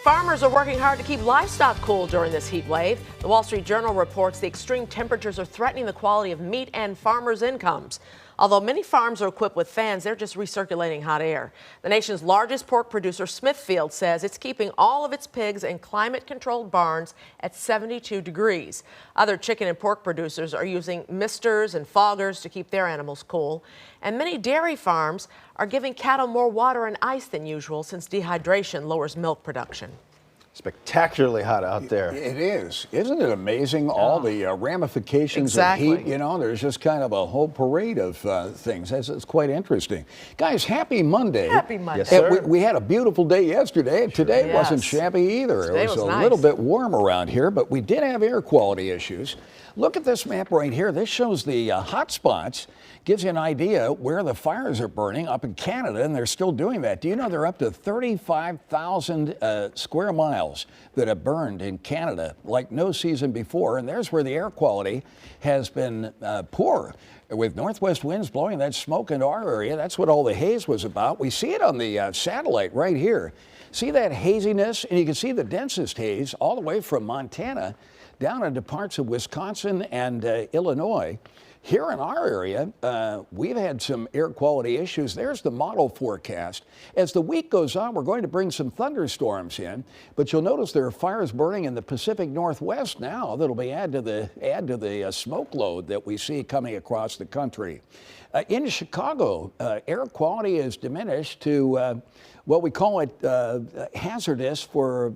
Farmers are working hard to keep livestock cool during this heat wave. The Wall Street Journal reports the extreme temperatures are threatening the quality of meat and farmers' incomes. Although many farms are equipped with fans, they're just recirculating hot air. The nation's largest pork producer, Smithfield, says it's keeping all of its pigs in climate-controlled barns at 72 degrees. Other chicken and pork producers are using misters and foggers to keep their animals cool. And many dairy farms are giving cattle more water and ice than usual since dehydration lowers milk production. Spectacularly hot out there. It is. Isn't it amazing, all the ramifications of heat? You know, there's just kind of a whole parade of things. It's quite interesting. Guys, happy Monday. Happy Monday. Yes, sir. We had a beautiful day yesterday. Today wasn't shabby either. Today it was nice. Little bit warm around here, but we did have air quality issues. Look at this map right here. This shows the hot spots. Gives you an idea where the fires are burning up in Canada, and they're still doing that. Do you know they're up to 35,000 square miles that have burned in Canada like no season before? And there's where the air quality has been poor. With northwest winds blowing that smoke into our area, that's what all the haze was about. We see it on the satellite right here. See that haziness? And you can see the densest haze all the way from Montana down into parts of Wisconsin and Illinois. Here in our area, we've had some air quality issues. There's the model forecast. As the week goes on, we're going to bring some thunderstorms in, but you'll notice there are fires burning in the Pacific Northwest now that'll be add to the smoke load that we see coming across the country. In Chicago, air quality is diminished to what we call it hazardous for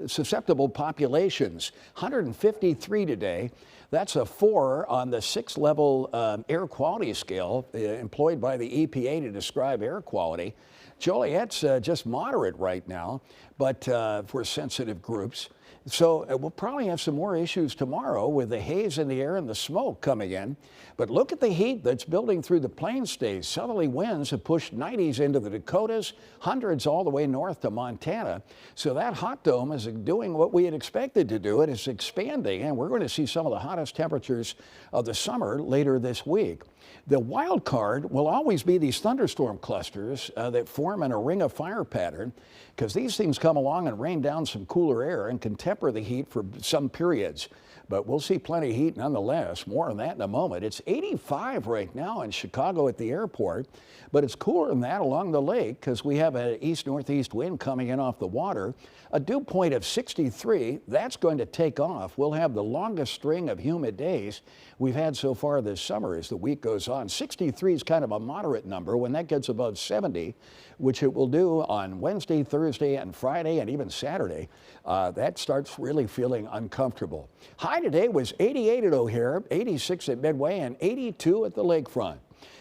susceptible populations. 153 today. That's a 4 on the 6-level air quality scale employed by the EPA to describe air quality. Joliet's just moderate right now, but for sensitive groups. So we'll probably have some more issues tomorrow with the haze in the air and the smoke coming in. But look at the heat that's building through the plain states. Southerly winds have pushed 90s into the Dakotas, hundreds all the way north to Montana. So that hot dome is doing what we had expected to do. It is expanding, and we're going to see some of the hottest temperatures of the summer later this week. The wild card will always be these thunderstorm clusters that form in a ring of fire pattern, because these things come along and rain down some cooler air and can temper the heat for some periods. But we'll see plenty of heat nonetheless. More on that in a moment. It's 85 right now in Chicago at the airport, but it's cooler than that along the lake because we have an east-northeast wind coming in off the water. A dew point of 63, that's going to take off. We'll have the longest string of humid days we've had so far this summer as the week goes on. 63 is kind of a moderate number. When that gets above 70, which it will do on Wednesday, Thursday, and Friday, and even Saturday, that starts really feeling uncomfortable. High today was 88 at O'Hare, 86 at Midway, and 82 at the lakefront.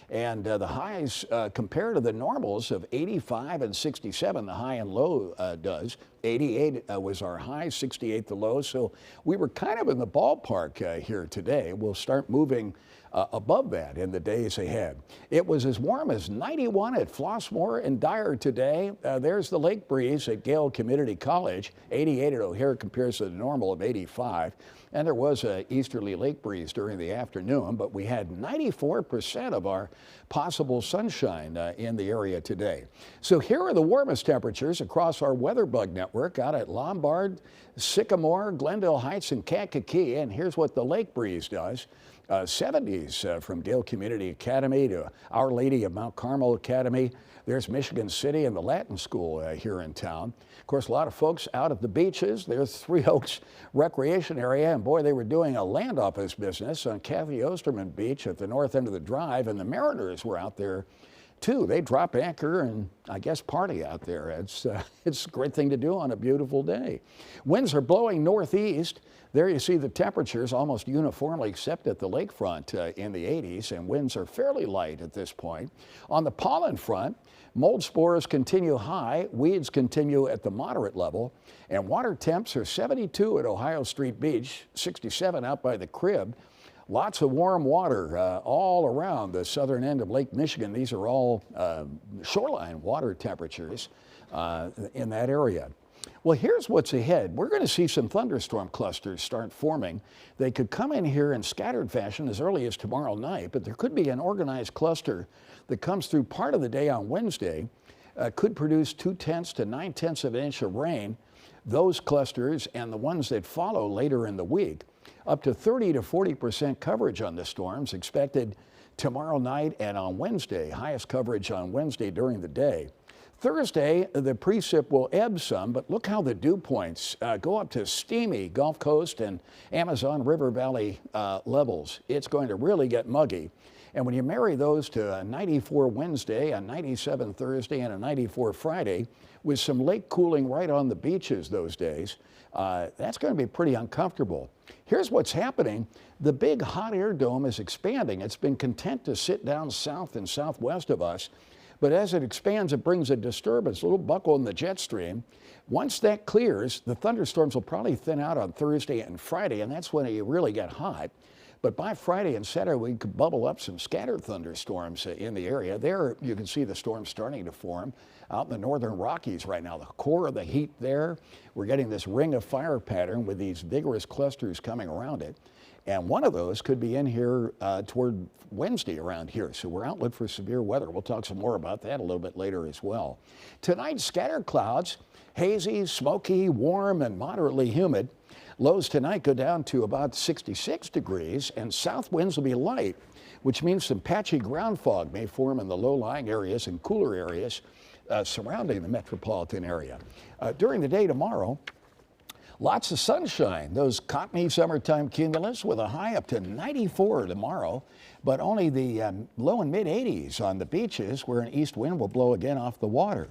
And the highs compare to the normals of 85 and 67, the high and low does. 88 was our high, 68 the low. So we were kind of in the ballpark here today. We'll start moving above that in the days ahead. It was as warm as 91 at Flossmoor and Dyer today. There's the lake breeze at Gale Community College. 88 at O'Hare compares to the normal of 85. And there was an easterly lake breeze during the afternoon, but we had 94% of our possible sunshine in the area today. So here are the warmest temperatures across our WeatherBug network out at Lombard, Sycamore, Glendale Heights, and Kankakee. And here's what the lake breeze does. 70s from Gale Community Academy to Our Lady of Mount Carmel Academy. There's Michigan City and the Latin School here in town. Of course, a lot of folks out at the beaches. There's Three Oaks Recreation Area, and boy, they were doing a land office business on Kathy Osterman Beach at the north end of the drive, and the Mariners were out there too. They drop anchor and I guess party out there. It's a great thing to do on a beautiful day. Winds are blowing northeast. There you see the temperatures almost uniformly except at the lakefront in the 80s, and winds are fairly light at this point. On the pollen front, mold spores continue high, weeds continue at the moderate level, and water temps are 72 at Ohio Street Beach, 67 out by the Crib. Lots of warm water all around the southern end of Lake Michigan. These are all shoreline water temperatures in that area. Well, here's what's ahead. We're going to see some thunderstorm clusters start forming. They could come in here in scattered fashion as early as tomorrow night, but there could be an organized cluster that comes through part of the day on Wednesday. could produce 0.2 to 0.9 of an inch of rain. Those clusters and the ones that follow later in the week. Up to 30 to 40% coverage on the storms expected tomorrow night and on Wednesday. Highest coverage on Wednesday during the day. Thursday, the precip will ebb some, but look how the dew points go up to steamy Gulf Coast and Amazon River Valley levels. It's going to really get muggy. And when you marry those to a 94 Wednesday, a 97 Thursday, and a 94 Friday, with some lake cooling right on the beaches those days, that's going to be pretty uncomfortable. Here's what's happening. The big hot air dome is expanding. It's been content to sit down south and southwest of us. But as it expands, it brings a disturbance, a little buckle in the jet stream. Once that clears, the thunderstorms will probably thin out on Thursday and Friday, and that's when you really get hot. But by Friday and Saturday, we could bubble up some scattered thunderstorms in the area. There, you can see the storms starting to form out in the northern Rockies right now. The core of the heat there, we're getting this ring of fire pattern with these vigorous clusters coming around it. And one of those could be in here toward Wednesday around here. So we're outlook for severe weather. We'll talk some more about that a little bit later as well. Tonight, scattered clouds, hazy, smoky, warm, and moderately humid. Lows tonight go down to about 66 degrees, and south winds will be light, which means some patchy ground fog may form in the low-lying areas and cooler areas surrounding the metropolitan area. During the day tomorrow, lots of sunshine, those Cockney summertime cumulus with a high up to 94 tomorrow, but only the low and mid 80s on the beaches where an east wind will blow again off the water.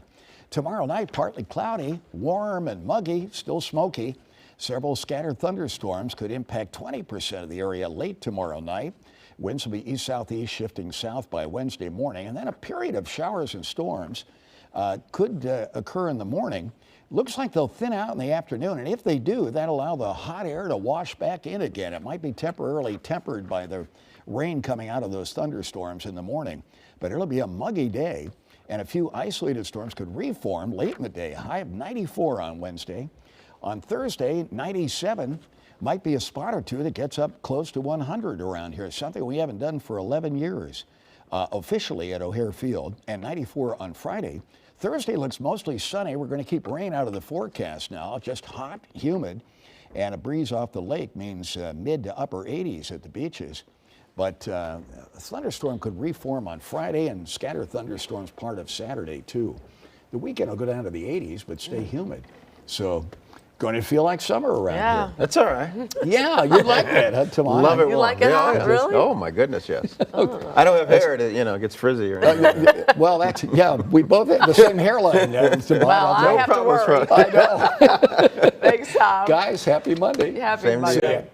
Tomorrow night, partly cloudy, warm and muggy, still smoky. Several scattered thunderstorms could impact 20% of the area late tomorrow night. Winds will be east-southeast, shifting south by Wednesday morning, and then a period of showers and storms could occur in the morning. Looks like they'll thin out in the afternoon, and if they do, that'll allow the hot air to wash back in again. It might be temporarily tempered by the rain coming out of those thunderstorms in the morning, but it'll be a muggy day, and a few isolated storms could reform late in the day. A high of 94 on Wednesday. On Thursday, 97 might be a spot or two that gets up close to 100 around here, something we haven't done for 11 years officially at O'Hare Field, and 94 on Friday. Thursday looks mostly sunny. We're going to keep rain out of the forecast now, just hot, humid, and a breeze off the lake means mid to upper 80s at the beaches. But a thunderstorm could reform on Friday and scatter thunderstorms part of Saturday too. The weekend will go down to the 80s but stay humid. So going to feel like summer around here. That's all right. Yeah, you like that, huh, Tamana? Love it. You like it hot, really? Oh my goodness, yes. I don't have hair that gets frizzy or anything. Well, that's, yeah, we both have the same hairline. Tamana. Well, I have to worry. I know. Thanks, Tom. Guys, happy Monday. Happy Same to Monday. you.